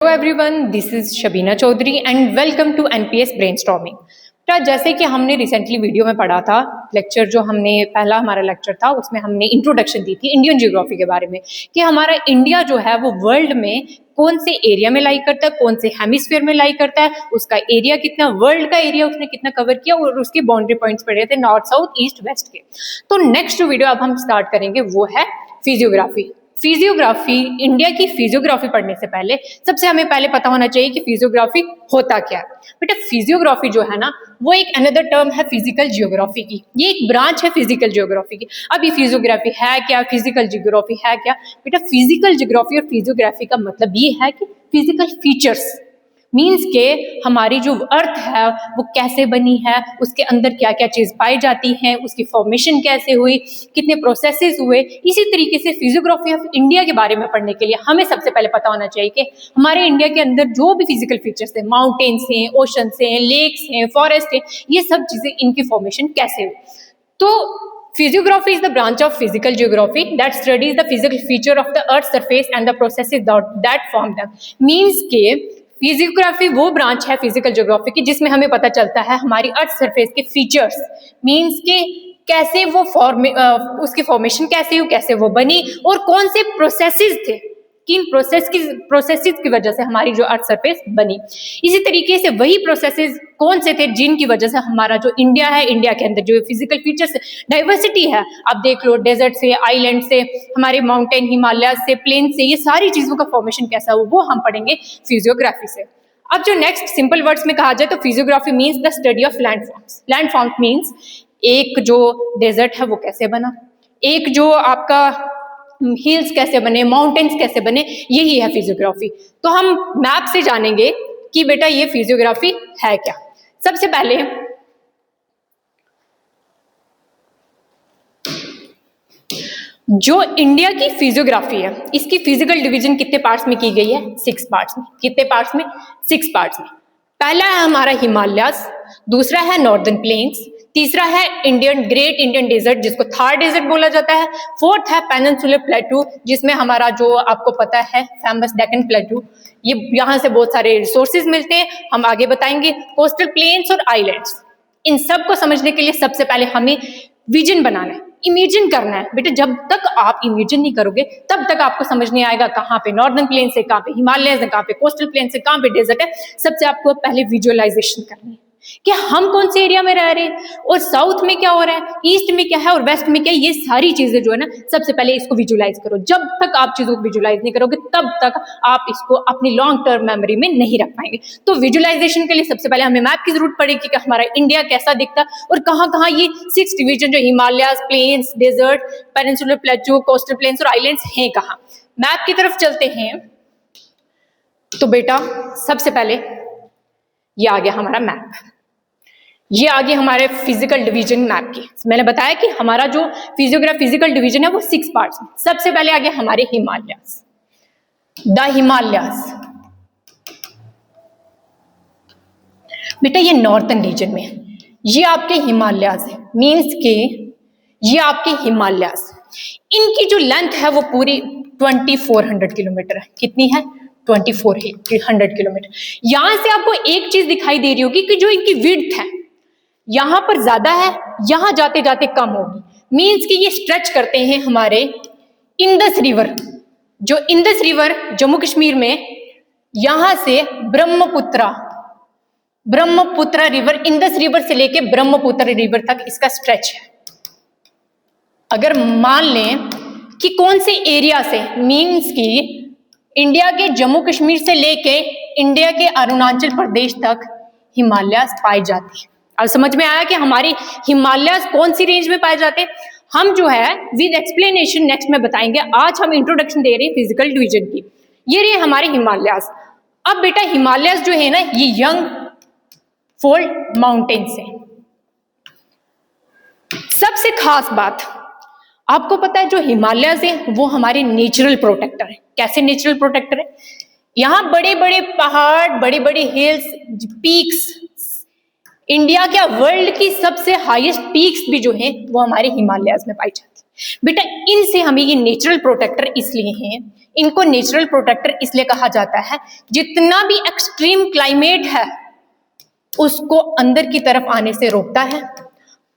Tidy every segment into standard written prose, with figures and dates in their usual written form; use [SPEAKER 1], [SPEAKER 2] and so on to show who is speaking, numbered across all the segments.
[SPEAKER 1] Hello everyone, this is Shabina Chaudhary and welcome to NPS brainstorming. जैसे कि हमने रिसेंटली वीडियो में पढ़ा था, लेक्चर जो हमने पहला हमारा लेक्चर था उसमें हमने इंट्रोडक्शन दी थी इंडियन ज्योग्राफी के बारे में कि हमारा इंडिया जो है वो वर्ल्ड में कौन से एरिया में लाई करता है, कौन से हेमिस्फीयर में लाई करता है, उसका एरिया कितना, वर्ल्ड का एरिया उसने कितना कवर किया और उसके बाउंड्री पॉइंट्स पड़े थे नॉर्थ, साउथ, ईस्ट, वेस्ट के। तो नेक्स्ट जो वीडियो अब हम स्टार्ट करेंगे वो है फिजियोग्राफी। फिजियोग्राफी, इंडिया की फिजियोग्राफी पढ़ने से पहले सबसे हमें पहले पता होना चाहिए कि फिजियोग्राफी होता क्या है। बेटा फिजियोग्राफी जो है ना वो एक अनदर टर्म है फिजिकल जियोग्राफी की, ये एक ब्रांच है फिजिकल जियोग्राफी की। अब ये फिजियोग्राफी है क्या, फिजिकल जियोग्राफी है क्या? बेटा फिजिकल जियोग्राफी और फिजियोग्राफी का मतलब ये है कि फिजिकल फीचर्स मीन्स के हमारी जो अर्थ है वो कैसे बनी है, उसके अंदर क्या क्या चीज पाई जाती है, उसकी फॉर्मेशन कैसे हुई, कितने प्रोसेसेस हुए। इसी तरीके से फिजियोग्राफी ऑफ इंडिया के बारे में पढ़ने के लिए हमें सबसे पहले पता होना चाहिए कि हमारे इंडिया के अंदर जो भी फिजिकल फीचर्स हैं, माउंटेन्स हैं, ओशंस हैं, लेक्स हैं, फॉरेस्ट हैं, ये सब चीजें, इनकी फॉर्मेशन कैसे हुई। तो Physiography is the branch of physical geography that studies the physical feature of the earth's surface and the processes that form them. Means के फिजियोग्राफी वो ब्रांच है फिजिकल ज्योग्राफी की जिसमें हमें पता चलता है हमारी अर्थ सरफेस के फीचर्स, मीन्स के कैसे वो उसकी फॉर्मेशन कैसे हुई, कैसे वो बनी और कौन से प्रोसेसेस थे, किन प्रोसेसेस की वजह से हमारी जो अर्थ सरफेस बनी। इसी तरीके से वही प्रोसेसेस कौन से थे जिनकी वजह से हमारा जो इंडिया है, इंडिया के अंदर जो फिजिकल फीचर्स डाइवर्सिटी है, आप देख लो डेजर्ट से, आइलैंड से, हमारे माउंटेन, हिमालय से, प्लेन से, ये सारी चीजों का फॉर्मेशन कैसा हो वो हम पढ़ेंगे फिजियोग्राफी से। अब जो नेक्स्ट सिंपल वर्ड्स में कहा जाए तो physiography means the study of landforms. Landforms means एक जो डेजर्ट है वो कैसे बना, एक जो आपका हिल्स कैसे बने, माउंटेन्स कैसे बने, यही है फिजियोग्राफी। तो हम मैप से जानेंगे कि बेटा ये फिजियोग्राफी है क्या। सबसे पहले जो इंडिया की फिजियोग्राफी है इसकी फिजिकल डिवीजन कितने पार्ट्स में की गई है? 6 पार्ट्स में। कितने पार्ट्स में? 6 पार्ट्स में। पहला है हमारा हिमालयस, दूसरा है नॉर्दर्न प्लेन्स, तीसरा है ग्रेट इंडियन डेजर्ट जिसको थार डेजर्ट बोला जाता है, फोर्थ है पेनिनसुलर प्लेटू जिसमें हमारा जो आपको पता है फेमस डेक्कन प्लेटू, ये यहाँ से बहुत सारे रिसोर्सेज मिलते हैं, हम आगे बताएंगे। कोस्टल प्लेन्स और आइलैंड्स, इन सब को समझने के लिए सबसे पहले हमें विजन बनाना है, इमेजिन करना है। बेटा जब तक आप इमेजिन नहीं करोगे तब तक आपको समझ नहीं आएगा कहाँ पे नॉर्दर्न प्लेन से, कहाँ पे हिमालय है, कहाँ पे कोस्टल प्लेन से, कहाँ पे डेजर्ट है। सबसे आपको पहले विजुअलाइजेशन करनी है कि हम कौन से एरिया में रह रहे हैं और साउथ में क्या हो रहा है, ईस्ट में क्या है और वेस्ट में क्या है। ये सारी चीजें जो है ना सबसे पहले इसको विजुअलाइज करो। जब तक आप चीजों को विजुअलाइज नहीं करोगे तब तक आप इसको अपनी लॉन्ग टर्म मेमोरी में नहीं रख पाएंगे। तो विजुअलाइजेशन के लिए सबसे पहले हमें मैप की जरूरत पड़ेगी कि हमारा इंडिया कैसा दिखता है और कहाँ कहाँ ये 6 डिवीजन जो Himalaya, plains, desert, peninsular plateau, coastal plains और आइलैंड्स हैं कहाँ। मैप की तरफ चलते हैं। तो बेटा सबसे पहले ये आ गया हमारा मैप, ये आ गया हमारे फिजिकल डिवीजन मैप की। मैंने बताया कि हमारा जो फिजिकल डिवीजन है वो 6 पार्ट्स में। सबसे पहले आ गया हमारे हिमालयस, द हिमालयस। बेटा ये नॉर्थर्न रीजन में, ये आपके हिमालयस है, मीन्स के ये आपके हिमालयस, इनकी जो लेंथ है वो पूरी 2400 किलोमीटर है। कितनी है? 2400 किलोमीटर। यहां से आपको एक चीज दिखाई दे रही होगी कि जो इनकी विड्थ है यहां पर ज्यादा है, यहां जाते जाते कम होगी। मीन्स कि ये स्ट्रेच करते हैं हमारे इंडस रिवर, जो इंडस रिवर जम्मू कश्मीर में, यहां से ब्रह्मपुत्र रिवर, इंडस रिवर से लेके ब्रह्मपुत्र रिवर तक इसका स्ट्रेच है। अगर मान लें कि कौन से एरिया से, मीन्स कि इंडिया के जम्मू कश्मीर से लेके इंडिया के अरुणाचल प्रदेश तक हिमालयस पाए जाते हैं। अब समझ में आया कि हमारी हिमालयस कौन सी रेंज में पाए जाते हैं। हम जो है विद एक्सप्लेनेशन नेक्स्ट में बताएंगे। आज हम इंट्रोडक्शन दे रहे हैं फिजिकल डिवीजन की। ये रहे हमारे हिमालयस। अब बेटा हिमालयस जो है ना ये यंग फोल्ड माउंटेन्स है। सबसे खास बात आपको पता है जो हिमालयस है वो हमारे नेचुरल प्रोटेक्टर है। कैसे नेचुरल प्रोटेक्टर है? यहाँ बड़े बड़े पहाड़, बड़े बड़े हिल्स, पीक्स, इंडिया क्या वर्ल्ड की सबसे हाईएस्ट पीक्स भी जो हैं वो हमारे हिमालयस में पाई जाती है। बेटा इनसे हमें ये नेचुरल प्रोटेक्टर इसलिए हैं, इनको नेचुरल प्रोटेक्टर इसलिए कहा जाता है, जितना भी एक्सट्रीम क्लाइमेट है उसको अंदर की तरफ आने से रोकता है।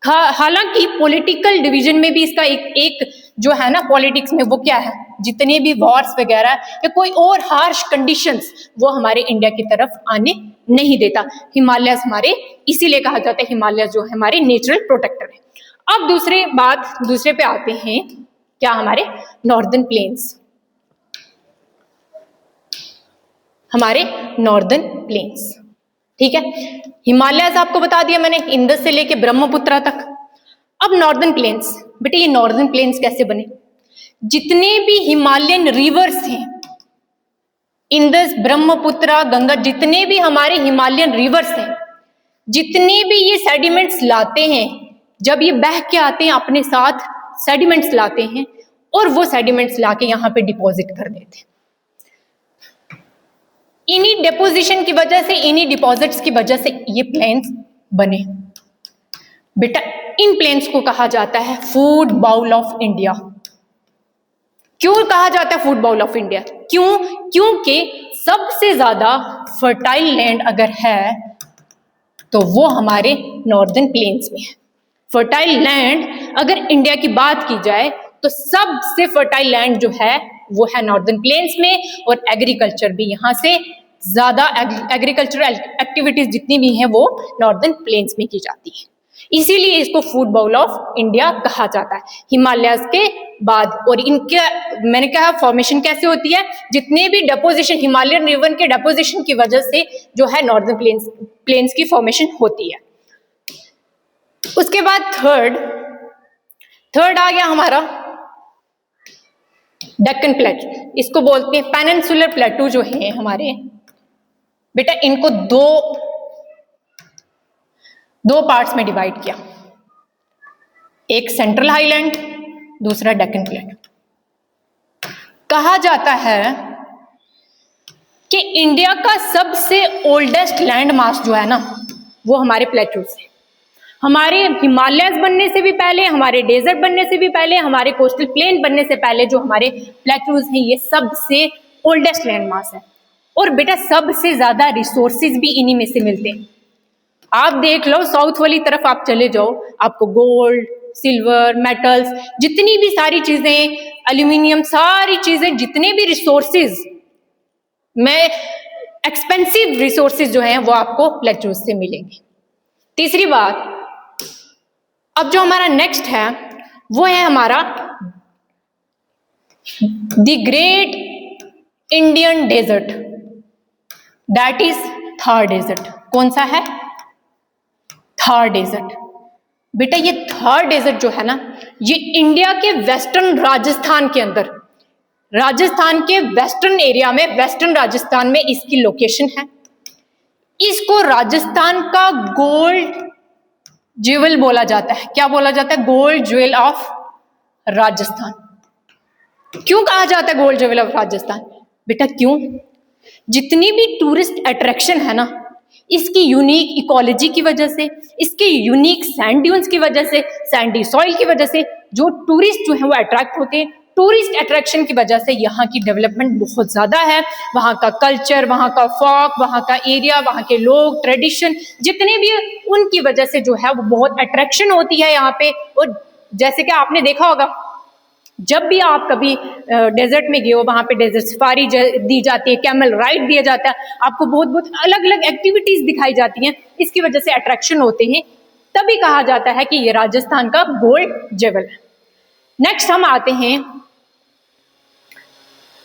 [SPEAKER 1] हालांकि पॉलिटिकल डिवीजन में भी इसका एक जो है ना, पॉलिटिक्स में वो क्या है, जितने भी वॉर्स वगैरह या कोई और हार्श कंडीशंस वो हमारे इंडिया की तरफ आने नहीं देता। हिमालय हमारे इसीलिए कहा जाता है, हिमालय जो है हमारे नेचुरल प्रोटेक्टर है। अब दूसरे पे आते हैं, क्या हमारे नॉर्दर्न प्लेन्स, हमारे नॉर्दर्न प्लेन्स, ठीक है। हिमालय आपको बता दिया मैंने, इंदस से लेके ब्रह्मपुत्र तक। अब नॉर्दर्न प्लेन्स, बेटे ये नॉर्दर्न प्लेन्स कैसे बने? जितने भी हिमालयन रिवर्स हैं, इंदस, ब्रह्मपुत्र, गंगा, जितने भी हमारे हिमालयन रिवर्स हैं, जितने भी ये सेडिमेंट्स लाते हैं, जब ये बह के आते हैं अपने साथ सेडिमेंट्स लाते हैं और वो सेडिमेंट्स लाके यहाँ पे डिपॉजिट कर देते हैं। इन्हीं डिपोजिशन की वजह से, इन्हीं डिपॉजिट्स की वजह से ये प्लेन्स बने। बेटा इन प्लेन्स को कहा जाता है फूड बाउल ऑफ इंडिया। क्यों कहा जाता है फूड बाउल ऑफ इंडिया? क्योंकि सबसे ज्यादा फर्टाइल लैंड अगर है तो वो हमारे नॉर्दर्न प्लेन्स में है। फर्टाइल लैंड अगर इंडिया की बात की जाए तो सबसे फर्टाइल लैंड जो है वो है नॉर्दर्न प्लेन्स में, और एग्रीकल्चर भी यहाँ से ज्यादा, एग्रीकल्चरल एक्टिविटीज जितनी भी हैं वो नॉर्दर्न प्लेन्स में की जाती है। इसीलिए इसको फूड बाउल ऑफ इंडिया कहा जाता है हिमालयाज के बाद। और इनके मैंने कहा फॉर्मेशन कैसे होती है, जितने भी डेपोजिशन हिमालयन रिवर के डेपोजिशन की वजह से जो है नॉर्दर्न प्लेन्स की फॉर्मेशन होती है। उसके बाद थर्ड आ गया हमारा डेक्कन प्लेटू, इसको बोलते हैं पेनिनसुलर प्लेटू जो है हमारे। बेटा इनको दो पार्ट्स में डिवाइड किया, एक सेंट्रल हाईलैंड, दूसरा डेक्कन प्लेटू। कहा जाता है कि इंडिया का सबसे ओल्डेस्ट लैंड मास जो है ना वो हमारे प्लेटूज है। हमारे हिमालयस बनने से भी पहले, हमारे डेजर्ट बनने से भी पहले, हमारे कोस्टल प्लेन बनने से पहले जो हमारे प्लेटूज हैं ये सबसे ओल्डेस्ट लैंड मास है। और बेटा सबसे ज्यादा रिसोर्सेज भी इन्हीं में से मिलते हैं। आप देख लो साउथ वाली तरफ आप चले जाओ, आपको गोल्ड, सिल्वर, मेटल्स, जितनी भी सारी चीजें, एल्यूमिनियम, सारी चीजें, जितने भी रिसोर्सेज में एक्सपेंसिव रिसोर्सेज जो हैं वो आपको प्लेटूज से मिलेंगे। तीसरी बात, अब जो हमारा नेक्स्ट है वो है हमारा the great Indian desert, that is Thar desert. कौन सा है? थार डेजर्ट। बेटा ये थार डेजर्ट जो है ना ये इंडिया के वेस्टर्न राजस्थान के अंदर, राजस्थान के वेस्टर्न एरिया में, वेस्टर्न राजस्थान में इसकी लोकेशन है। इसको राजस्थान का गोल्ड ज्वेल बोला जाता है। क्या बोला जाता है? Gold jewel of Rajasthan. क्यों कहा जाता है गोल्ड ज्वेल ऑफ राजस्थान? बेटा क्यों? जितनी भी टूरिस्ट अट्रैक्शन है ना, इसकी यूनिक इकोलॉजी की वजह से, इसके यूनिक सैंड ड्यून्स की वजह से, सैंडी सॉइल की वजह से जो टूरिस्ट जो है वो अट्रैक्ट होते हैं। टूरिस्ट अट्रैक्शन की वजह से यहाँ की डेवलपमेंट बहुत ज्यादा है। वहाँ का कल्चर, वहाँ का फॉक, वहाँ का एरिया, वहाँ के लोग, ट्रेडिशन, जितने भी, उनकी वजह से जो है वो बहुत अट्रैक्शन होती है यहाँ पे। और जैसे कि आपने देखा होगा, जब भी आप कभी डेजर्ट में गए हो, वहाँ पे डेजर्ट सफारी दी जाती है, कैमल राइड दिया जाता है, आपको बहुत बहुत अलग अलग एक्टिविटीज दिखाई जाती हैं। इसकी वजह से अट्रैक्शन होते हैं, तभी कहा जाता है कि ये राजस्थान का गोल्ड ज्वेल है। नेक्स्ट हम आते हैं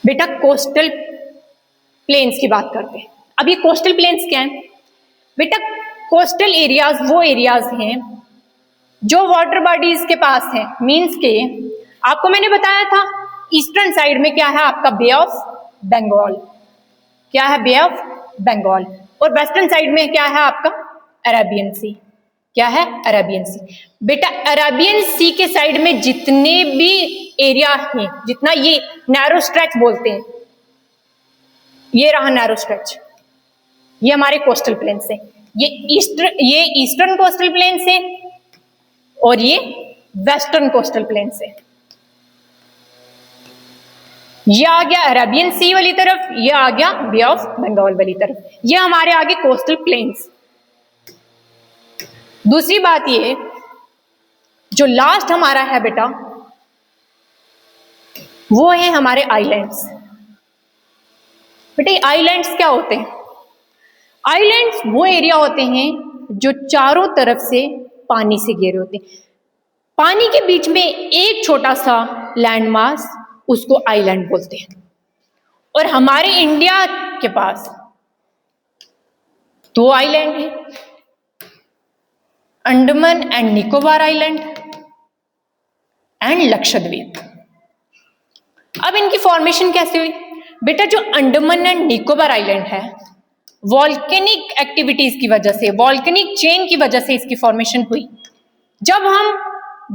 [SPEAKER 1] बेटा कोस्टल प्लेन्स की बात करते हैं। अब ये कोस्टल प्लेन्स क्या है? बेटा कोस्टल एरियाज वो एरियाज हैं जो वाटर बॉडीज के पास हैं। मीन्स के आपको मैंने बताया था ईस्टर्न साइड में क्या है आपका बे ऑफ बंगाल, क्या है? बे ऑफ बंगाल। और वेस्टर्न साइड में क्या है आपका? अरेबियन सी। क्या है? अरेबियन सी। बेटा अरेबियन सी के साइड में जितने भी एरिया हैं, जितना ये नैरो स्ट्रेच बोलते हैं, ये रहा नैरो स्ट्रेच, ये हमारे कोस्टल प्लेन से, ये ईस्टर्न कोस्टल प्लेन से और ये वेस्टर्न कोस्टल प्लेन से। ये आ गया अरेबियन सी वाली तरफ, ये आ गया बे ऑफ बंगाल वाली तरफ, ये हमारे आगे कोस्टल प्लेन्स। दूसरी बात ये जो लास्ट हमारा है बेटा वो है हमारे आइलैंड्स। बेटे आइलैंड्स क्या होते हैं? आइलैंड्स वो एरिया होते हैं जो चारों तरफ से पानी से घिरे होते हैं, पानी के बीच में एक छोटा सा लैंड मास, उसको आइलैंड बोलते हैं। और हमारे इंडिया के पास 2 आइलैंड हैं, Andaman and Nicobar island and Lakshadweep. अब इनकी फॉर्मेशन कैसे हुई? बेटा जो अंडमान एंड निकोबार आइलैंड है, वॉल्केनिक एक्टिविटीज की वजह से, वॉल्केनिक चेन की वजह से इसकी फॉर्मेशन हुई। जब हम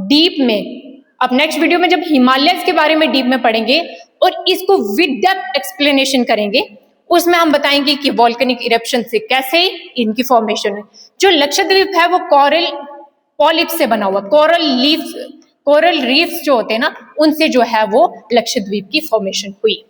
[SPEAKER 1] डीप में, अब नेक्स्ट वीडियो में जब हिमालयस के बारे में डीप में पढ़ेंगे और इसको विद डेप्थ एक्सप्लेनेशन करेंगे, उसमें हम बताएंगे कि वॉल्केनिक इरप्शन से कैसे इनकी फॉर्मेशन है। जो लक्षद्वीप है वो कोरल पॉलिप से बना हुआ, कोरल रीफ्स जो होते हैं ना, उनसे जो है वो लक्षद्वीप की फॉर्मेशन हुई।